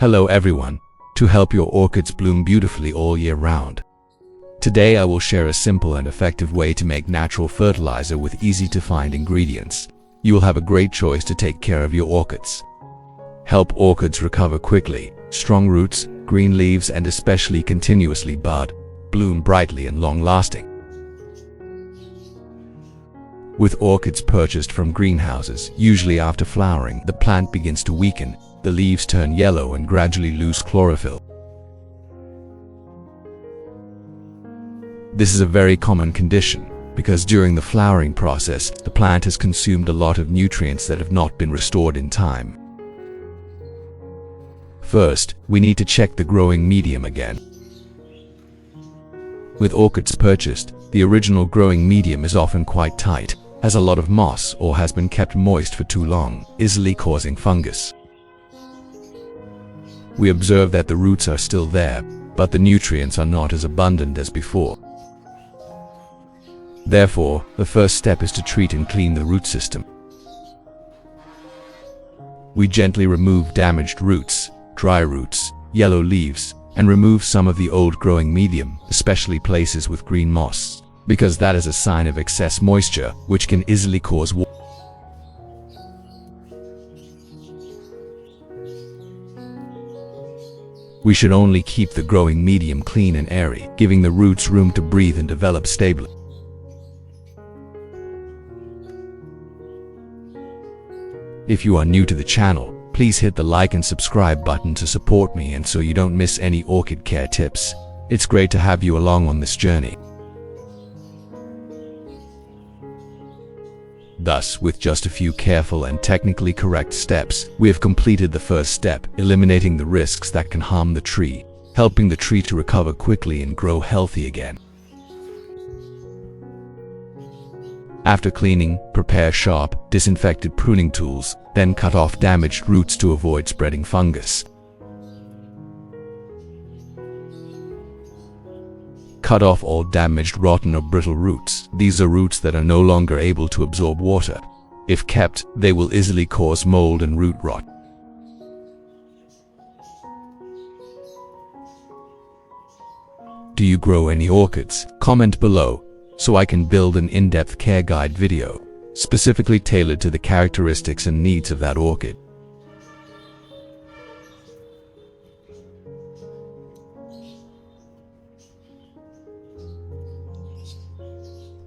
Hello everyone, to help your orchids bloom beautifully all year round. Today I will share a simple and effective way to make natural fertilizer with easy-to-find ingredients. You will have a great choice to take care of your orchids. Help orchids recover quickly, strong roots, green leaves, and especially continuously bud, bloom brightly and long-lasting. With orchids purchased from greenhouses, usually after flowering, the plant begins to weaken, the leaves turn yellow and gradually lose chlorophyll. This is a very common condition, because during the flowering process, the plant has consumed a lot of nutrients that have not been restored in time. First, we need to check the growing medium again. With orchids purchased, the original growing medium is often quite tight, has a lot of moss, or has been kept moist for too long, easily causing fungus. We observe that the roots are still there, but the nutrients are not as abundant as before. Therefore, the first step is to treat and clean the root system. We gently remove damaged roots, dry roots, yellow leaves, and remove some of the old growing medium, especially places with green moss, because that is a sign of excess moisture, which can easily cause water. We should only keep the growing medium clean and airy, giving the roots room to breathe and develop stably. If you are new to the channel, please hit the like and subscribe button to support me and so you don't miss any orchid care tips. It's great to have you along on this journey. Thus, with just a few careful and technically correct steps, we have completed the first step, eliminating the risks that can harm the tree, helping the tree to recover quickly and grow healthy again. After cleaning, prepare sharp, disinfected pruning tools, then cut off damaged roots to avoid spreading fungus. Cut off all damaged, rotten or brittle roots. These are roots that are no longer able to absorb water. If kept, they will easily cause mold and root rot. Do you grow any orchids? Comment below, so I can build an in-depth care guide video, specifically tailored to the characteristics and needs of that orchid.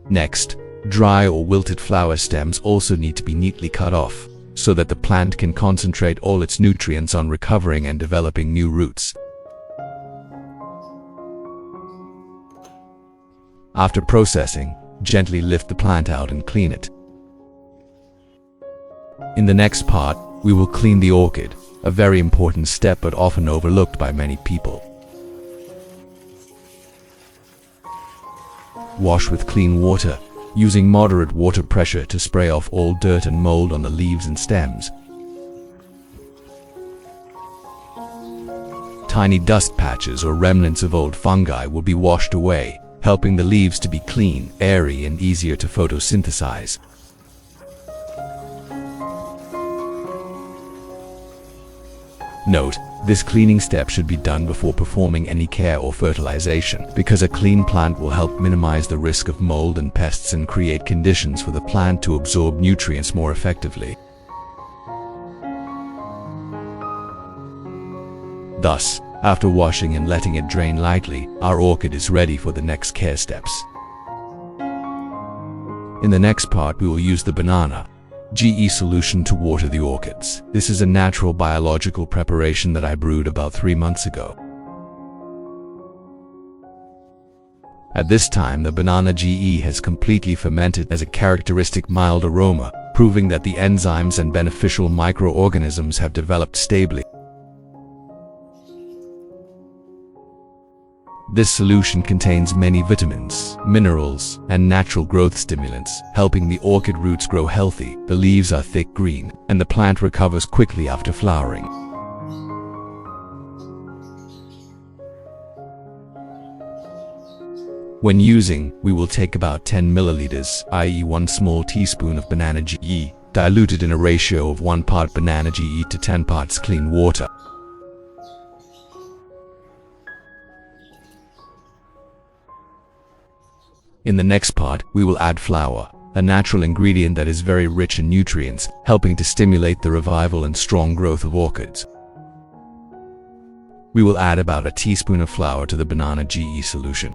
Next, dry or wilted flower stems also need to be neatly cut off, so that the plant can concentrate all its nutrients on recovering and developing new roots. After processing, gently lift the plant out and clean it. In the next part, we will clean the orchid, a very important step but often overlooked by many people. Wash with clean water, using moderate water pressure to spray off all dirt and mold on the leaves and stems. Tiny dust patches or remnants of old fungi will be washed away, helping the leaves to be clean, airy, and easier to photosynthesize. Note, this cleaning step should be done before performing any care or fertilization, because a clean plant will help minimize the risk of mold and pests and create conditions for the plant to absorb nutrients more effectively. Thus, after washing and letting it drain lightly, our orchid is ready for the next care steps. In the next part, we will use the banana GE solution to water the orchids. This is a natural biological preparation that I brewed about 3 months ago. At this time, the banana GE has completely fermented as a characteristic mild aroma, proving that the enzymes and beneficial microorganisms have developed stably. This solution contains many vitamins, minerals, and natural growth stimulants, helping the orchid roots grow healthy. The leaves are thick green, and the plant recovers quickly after flowering. When using, we will take about 10 milliliters, i.e. 1 small teaspoon of banana GE, diluted in a ratio of 1 part banana GE to 10 parts clean water. In the next part, we will add flour, a natural ingredient that is very rich in nutrients, helping to stimulate the revival and strong growth of orchids. We will add about a teaspoon of flour to the banana GE solution.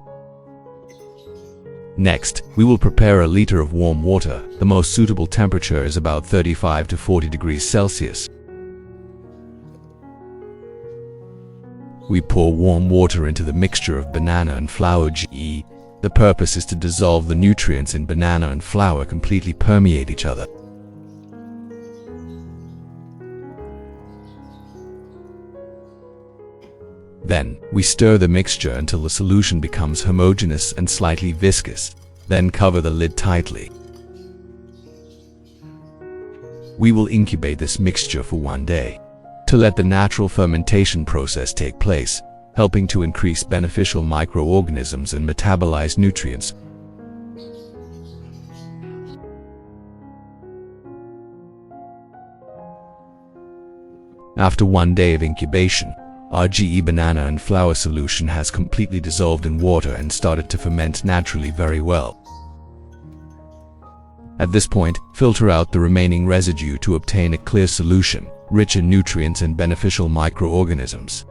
Next, we will prepare a liter of warm water. The most suitable temperature is about 35 to 40 degrees Celsius. We pour warm water into the mixture of banana and flour GE. The purpose is to dissolve the nutrients in banana and flour completely permeate each other. Then, we stir the mixture until the solution becomes homogeneous and slightly viscous. Then cover the lid tightly. We will incubate this mixture for 1 day to let the natural fermentation process take place, helping to increase beneficial microorganisms and metabolize nutrients. After 1 day of incubation, our GE banana and flour solution has completely dissolved in water and started to ferment naturally very well. At this point, filter out the remaining residue to obtain a clear solution, rich in nutrients and beneficial microorganisms.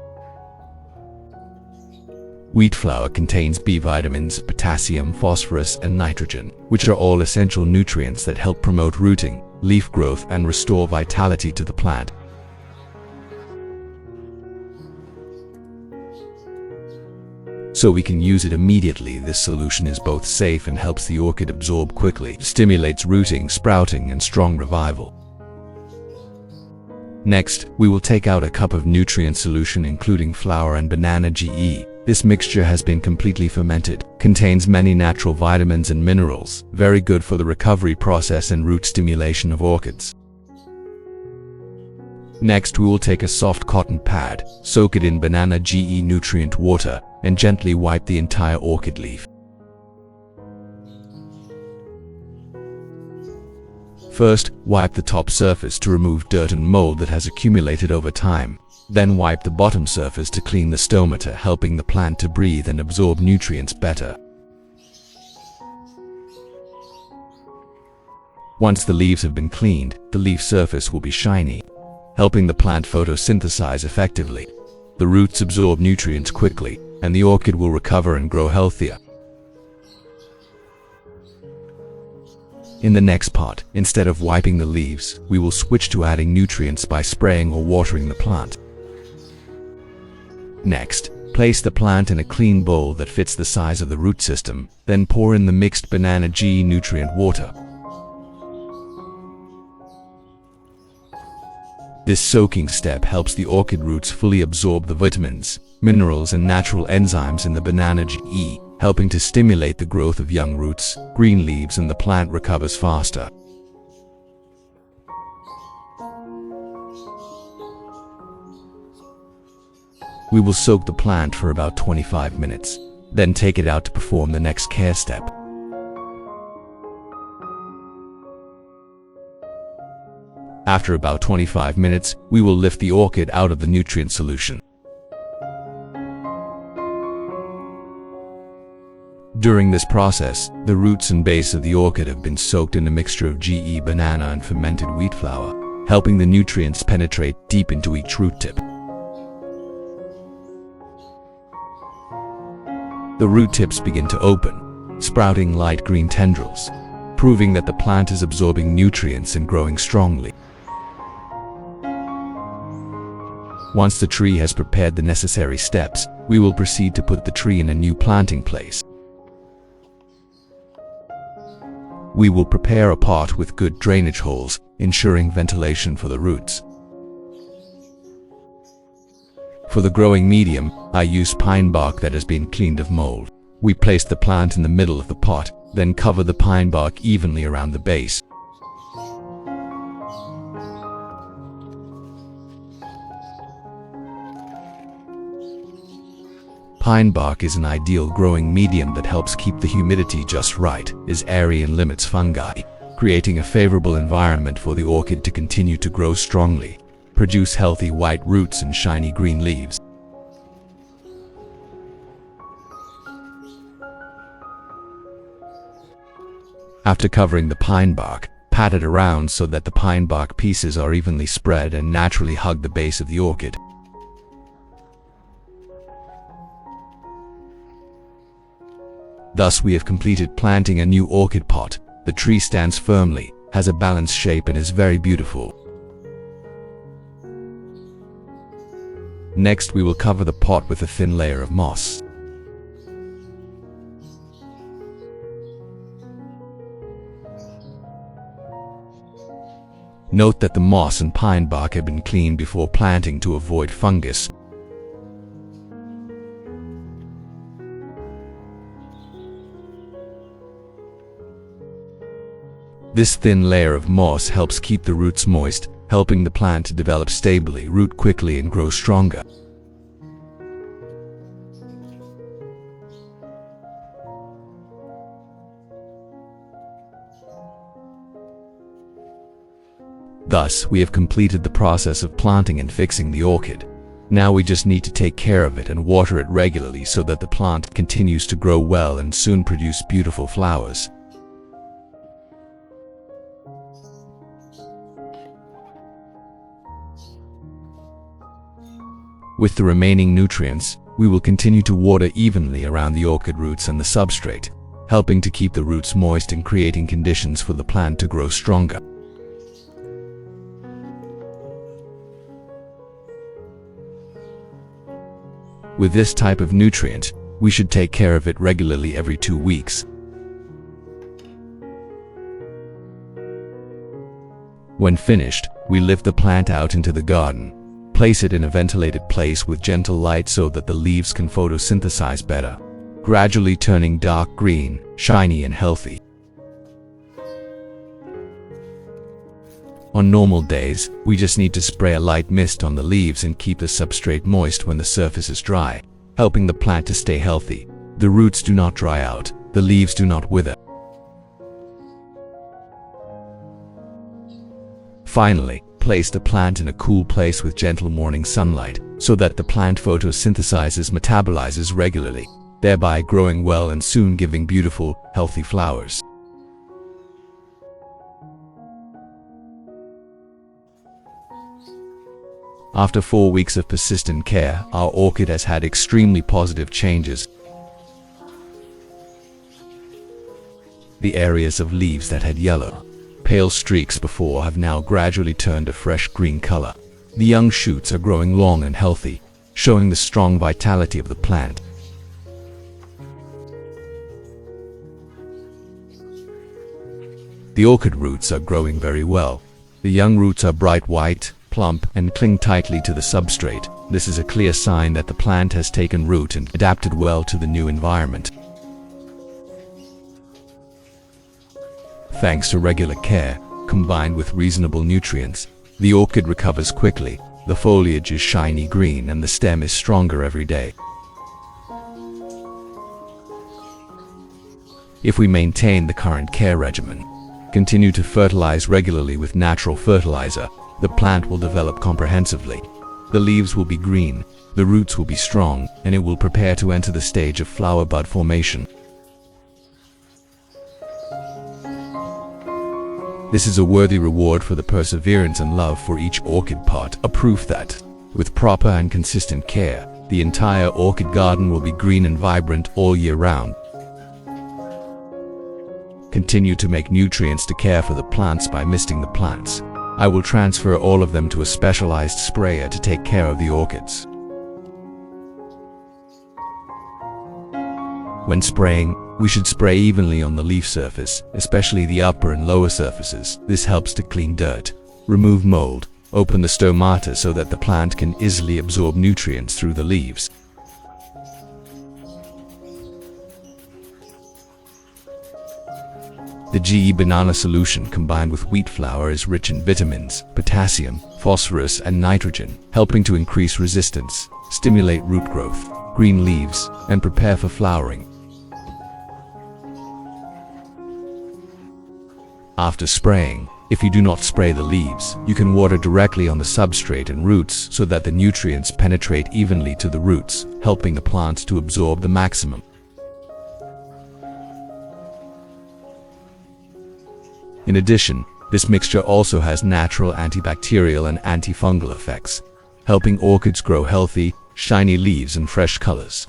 Wheat flour contains B vitamins, potassium, phosphorus, and nitrogen, which are all essential nutrients that help promote rooting, leaf growth, and restore vitality to the plant. So we can use it immediately. This solution is both safe and helps the orchid absorb quickly, stimulates rooting, sprouting, and strong revival. Next, we will take out a cup of nutrient solution including flour and banana GE. This mixture has been completely fermented, contains many natural vitamins and minerals, very good for the recovery process and root stimulation of orchids. Next, we will take a soft cotton pad, soak it in banana GE nutrient water, and gently wipe the entire orchid leaf. First, wipe the top surface to remove dirt and mold that has accumulated over time. Then wipe the bottom surface to clean the stomata, helping the plant to breathe and absorb nutrients better. Once the leaves have been cleaned, the leaf surface will be shiny, helping the plant photosynthesize effectively. The roots absorb nutrients quickly, and the orchid will recover and grow healthier. In the next part, instead of wiping the leaves, we will switch to adding nutrients by spraying or watering the plant. Next, place the plant in a clean bowl that fits the size of the root system, then pour in the mixed banana GE nutrient water. This soaking step helps the orchid roots fully absorb the vitamins, minerals, and natural enzymes in the banana GE, helping to stimulate the growth of young roots, green leaves, and the plant recovers faster. We will soak the plant for about 25 minutes, then take it out to perform the next care step. After about 25 minutes, we will lift the orchid out of the nutrient solution. During this process, the roots and base of the orchid have been soaked in a mixture of GE banana and fermented wheat flour, helping the nutrients penetrate deep into each root tip. The root tips begin to open, sprouting light green tendrils, proving that the plant is absorbing nutrients and growing strongly. Once the tree has prepared the necessary steps, we will proceed to put the tree in a new planting place. We will prepare a pot with good drainage holes, ensuring ventilation for the roots. For the growing medium, I use pine bark that has been cleaned of mold. We place the plant in the middle of the pot, then cover the pine bark evenly around the base. Pine bark is an ideal growing medium that helps keep the humidity just right, is airy, and limits fungi, creating a favorable environment for the orchid to continue to grow strongly, produce healthy white roots and shiny green leaves. After covering the pine bark, pat it around so that the pine bark pieces are evenly spread and naturally hug the base of the orchid. Thus, we have completed planting a new orchid pot. The tree stands firmly, has a balanced shape, and is very beautiful. Next, we will cover the pot with a thin layer of moss. Note that the moss and pine bark have been cleaned before planting to avoid fungus. This thin layer of moss helps keep the roots moist, helping the plant to develop stably, root quickly, and grow stronger. Thus, we have completed the process of planting and fixing the orchid. Now we just need to take care of it and water it regularly so that the plant continues to grow well and soon produce beautiful flowers. With the remaining nutrients, we will continue to water evenly around the orchid roots and the substrate, helping to keep the roots moist and creating conditions for the plant to grow stronger. With this type of nutrient, we should take care of it regularly every 2 weeks. When finished, we lift the plant out into the garden. Place it in a ventilated place with gentle light so that the leaves can photosynthesize better, gradually turning dark green, shiny and healthy. On normal days, we just need to spray a light mist on the leaves and keep the substrate moist when the surface is dry, helping the plant to stay healthy. The roots do not dry out, the leaves do not wither. Finally, place the plant in a cool place with gentle morning sunlight so that the plant metabolizes regularly, thereby growing well and soon giving beautiful, healthy flowers. After 4 weeks of persistent care, our orchid has had extremely positive changes. The areas of leaves that had yellow, pale streaks before have now gradually turned a fresh green color. The young shoots are growing long and healthy, showing the strong vitality of the plant. The orchid roots are growing very well. The young roots are bright white, plump, and cling tightly to the substrate. This is a clear sign that the plant has taken root and adapted well to the new environment. Thanks to regular care, combined with reasonable nutrients, the orchid recovers quickly, the foliage is shiny green, and the stem is stronger every day. If we maintain the current care regimen, continue to fertilize regularly with natural fertilizer, the plant will develop comprehensively. The leaves will be green, the roots will be strong, and it will prepare to enter the stage of flower bud formation. This is a worthy reward for the perseverance and love for each orchid pot, a proof that, with proper and consistent care, the entire orchid garden will be green and vibrant all year round. Continue to make nutrients to care for the plants by misting the plants. I will transfer all of them to a specialized sprayer to take care of the orchids. When spraying, we should spray evenly on the leaf surface, especially the upper and lower surfaces. This helps to clean dirt, remove mold, open the stomata so that the plant can easily absorb nutrients through the leaves. The GE banana solution combined with wheat flour is rich in vitamins, potassium, phosphorus, and nitrogen, helping to increase resistance, stimulate root growth, green leaves, and prepare for flowering. After spraying, if you do not spray the leaves, you can water directly on the substrate and roots so that the nutrients penetrate evenly to the roots, helping the plants to absorb the maximum. In addition, this mixture also has natural antibacterial and antifungal effects, helping orchids grow healthy, shiny leaves and fresh colors.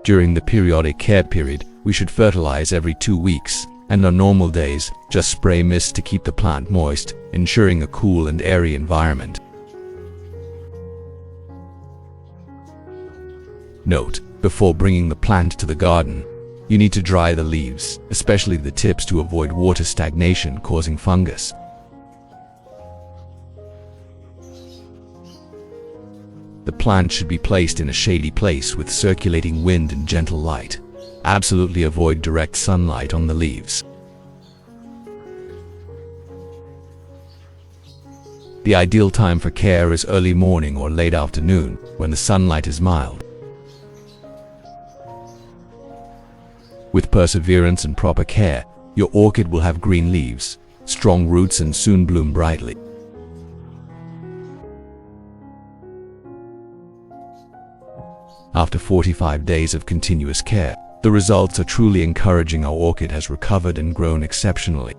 During the periodic care period, we should fertilize every 2 weeks, and on normal days, just spray mist to keep the plant moist, ensuring a cool and airy environment. Note: before bringing the plant to the garden, you need to dry the leaves, especially the tips, to avoid water stagnation causing fungus. The plant should be placed in a shady place with circulating wind and gentle light. Absolutely avoid direct sunlight on the leaves. The ideal time for care is early morning or late afternoon, when the sunlight is mild. With perseverance and proper care, your orchid will have green leaves, strong roots and soon bloom brightly. After 45 days of continuous care, the results are truly encouraging. Our orchid has recovered and grown exceptionally.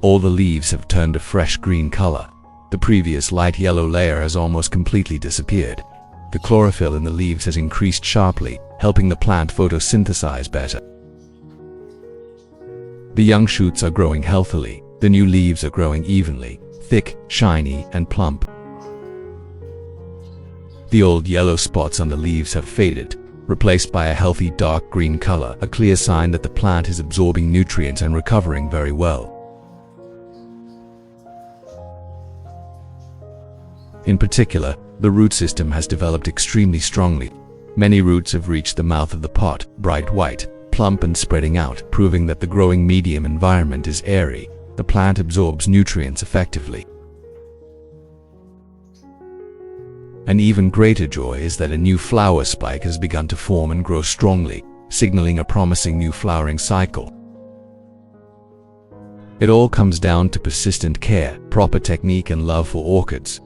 All the leaves have turned a fresh green color. The previous light yellow layer has almost completely disappeared. The chlorophyll in the leaves has increased sharply, helping the plant photosynthesize better. The young shoots are growing healthily. The new leaves are growing evenly, thick, shiny, and plump. The old yellow spots on the leaves have faded, replaced by a healthy dark green color, a clear sign that the plant is absorbing nutrients and recovering very well. In particular, the root system has developed extremely strongly. Many roots have reached the mouth of the pot, bright white, plump and spreading out, proving that the growing medium environment is airy. The plant absorbs nutrients effectively. An even greater joy is that a new flower spike has begun to form and grow strongly, signaling a promising new flowering cycle. It all comes down to persistent care, proper technique and love for orchids.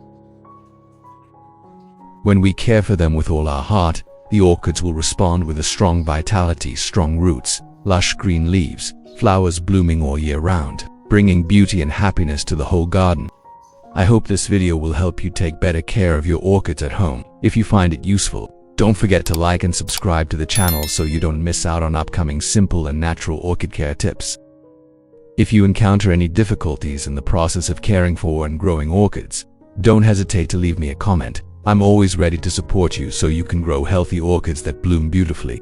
When we care for them with all our heart, the orchids will respond with a strong vitality, strong roots, lush green leaves, flowers blooming all year round, bringing beauty and happiness to the whole garden. I hope this video will help you take better care of your orchids at home. If you find it useful, don't forget to like and subscribe to the channel so you don't miss out on upcoming simple and natural orchid care tips. If you encounter any difficulties in the process of caring for and growing orchids, don't hesitate to leave me a comment. I'm always ready to support you so you can grow healthy orchids that bloom beautifully.